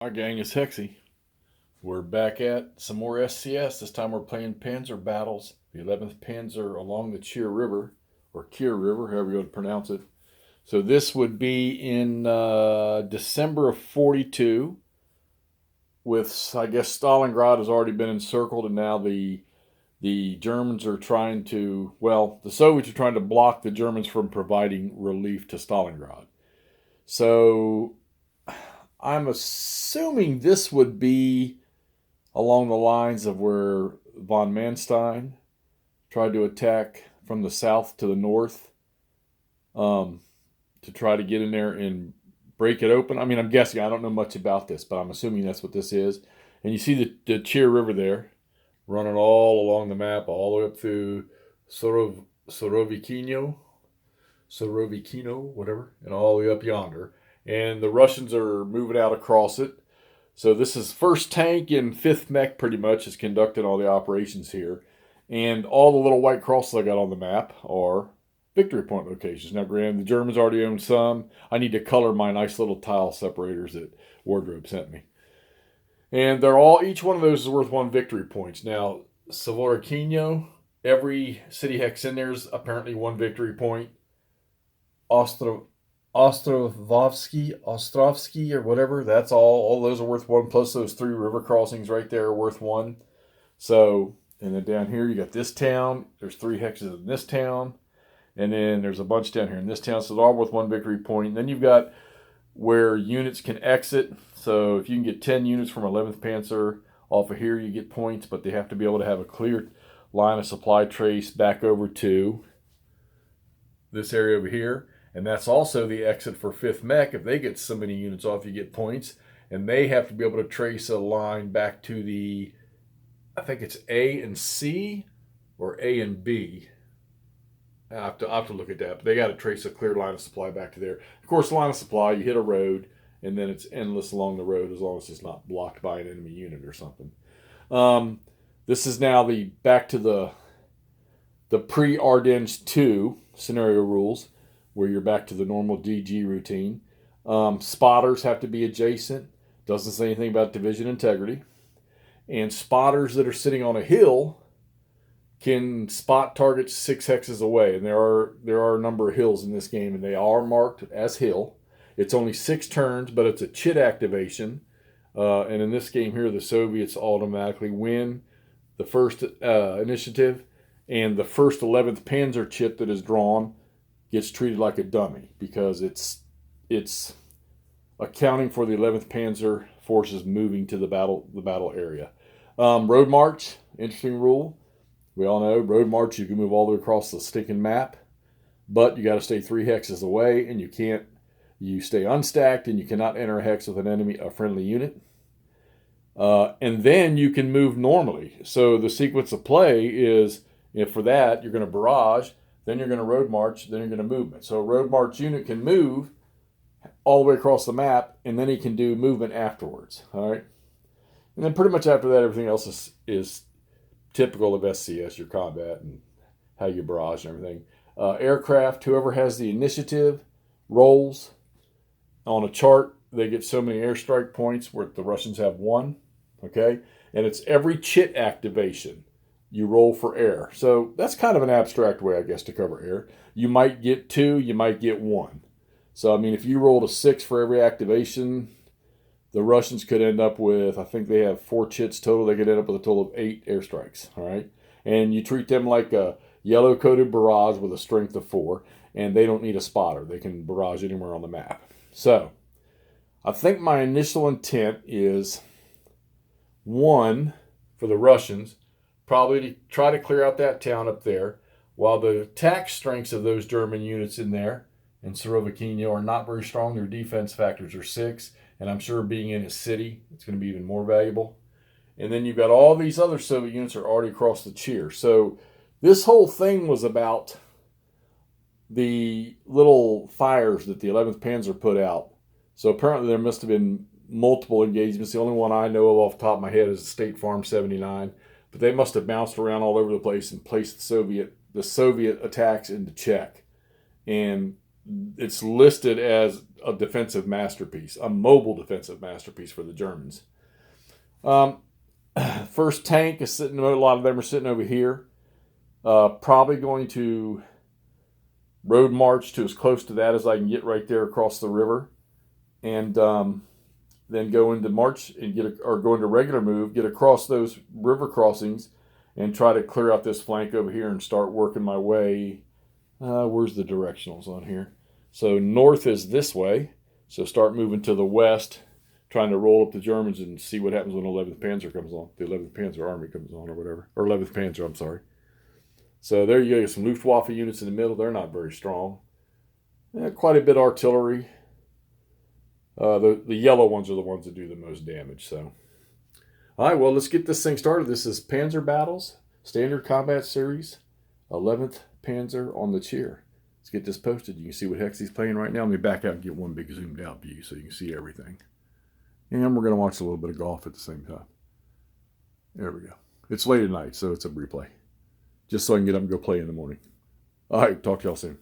Our gang is Hexy. We're back at some more SCS. This time we're playing Panzer battles. The 11th Panzer along the Chir River, or Chir River, however you want to pronounce it. So this would be in December of 42. With, I guess, Stalingrad has already been encircled, and now the Germans are trying to, well, the Soviets are trying to block the Germans from providing relief to Stalingrad. So I'm assuming this would be along the lines of where von Manstein tried to attack from the south to the north, to try to get in there and break it open. I mean, I'm guessing. I don't know much about this, but I'm assuming that's what this is. And you see the Chir River there running all along the map, all the way up through Sorovikino, whatever, and all the way up yonder. And the Russians are moving out across it. So this is 1st Tank and 5th Mech pretty much is conducting all the operations here. And all the little white crosses I got on the map are victory point locations. Now, Graham, the Germans already own some. I need to color my nice little tile separators that Wardrobe sent me. And they're all, each one of those is worth 1 victory points. Now, Savorakino, every city hex in there is apparently 1 victory point. Ostrovsky, or whatever, that's all those are worth 1, plus those 3 river crossings right there are worth 1. So, and then down here you got this town, there's 3 hexes in this town, and then there's a bunch down here in this town, so they're all worth 1 victory point. And then you've got where units can exit. So if you can get 10 units from 11th Panzer off of here, you get points, but they have to be able to have a clear line of supply trace back over to this area over here. And that's also the exit for 5th Mech. If they get so many units off, you get points. And they have to be able to trace a line back to the, I think it's A and C or A and B. I have to look at that. But they got to trace a clear line of supply back to there. Of course, line of supply, you hit a road, and then it's endless along the road as long as it's not blocked by an enemy unit or something. This is now the back to the pre-Ardennes 2 scenario rules, where you're back to the normal DG routine. Spotters have to be adjacent. Doesn't say anything about division integrity. And spotters that are sitting on a hill can spot targets 6 hexes away. And there are a number of hills in this game, and they are marked as hill. It's only 6 turns, but it's a chit activation. And in this game here, the Soviets automatically win the first initiative, and the first 11th Panzer chit that is drawn gets treated like a dummy because it's accounting for the 11th Panzer forces moving to the battle area. Road march, interesting rule. We all know road march, you can move all the way across the stinking map, but you got to stay 3 hexes away, and you stay unstacked, and you cannot enter a hex with a friendly unit. And then you can move normally. So the sequence of play is, if for that, you're going to barrage, then you're going to road march, then you're going to movement. So a road march unit can move all the way across the map, and then he can do movement afterwards. All right. And then pretty much after that, everything else is typical of SCS, your combat and how you barrage and everything. Aircraft, whoever has the initiative rolls on a chart, they get so many airstrike points, where the Russians have 1. Okay. And it's every chit activation you roll for air. So that's kind of an abstract way, I guess, to cover air. You might get 2, you might get 1. So, I mean, if you rolled a 6 for every activation, the Russians could end up with, I think they have 4 chits total. They could end up with a total of 8 airstrikes, all right? And you treat them like a yellow-coated barrage with a strength of 4, and they don't need a spotter. They can barrage anywhere on the map. So, I think my initial intent is, 1, for the Russians, probably to try to clear out that town up there, while the attack strengths of those German units in there in Sorovikino are not very strong. Their defense factors are 6, and I'm sure being in a city, it's going to be even more valuable. And then you've got all these other Soviet units are already across the Chir. So this whole thing was about the little fires that the 11th Panzer put out. So apparently there must have been multiple engagements. The only one I know of off the top of my head is State Farm 79. But they must have bounced around all over the place and placed the Soviet attacks into check. And it's listed as a defensive masterpiece, a mobile defensive masterpiece for the Germans. First tank is sitting, a lot of them are sitting over here. Probably going to road march to as close to that as I can get right there across the river. And then go into march and go into regular move, get across those river crossings and try to clear out this flank over here and start working my way. Where's the directionals on here? So north is this way. So start moving to the west, trying to roll up the Germans and see what happens when 11th Panzer comes on. The 11th Panzer Army comes on or whatever. Or 11th Panzer, I'm sorry. So there you go. Some Luftwaffe units in the middle. They're not very strong. Quite a bit of artillery. The yellow ones are the ones that do the most damage. So, all right, well, let's get this thing started. This is Panzer Battles, Standard Combat Series, 11th Panzer on the Chir. Let's get this posted. You can see what hex he's playing right now. Let me back out and get one big zoomed out view so you can see everything. And we're going to watch a little bit of golf at the same time. There we go. It's late at night, so it's a replay. Just so I can get up and go play in the morning. All right, talk to y'all soon.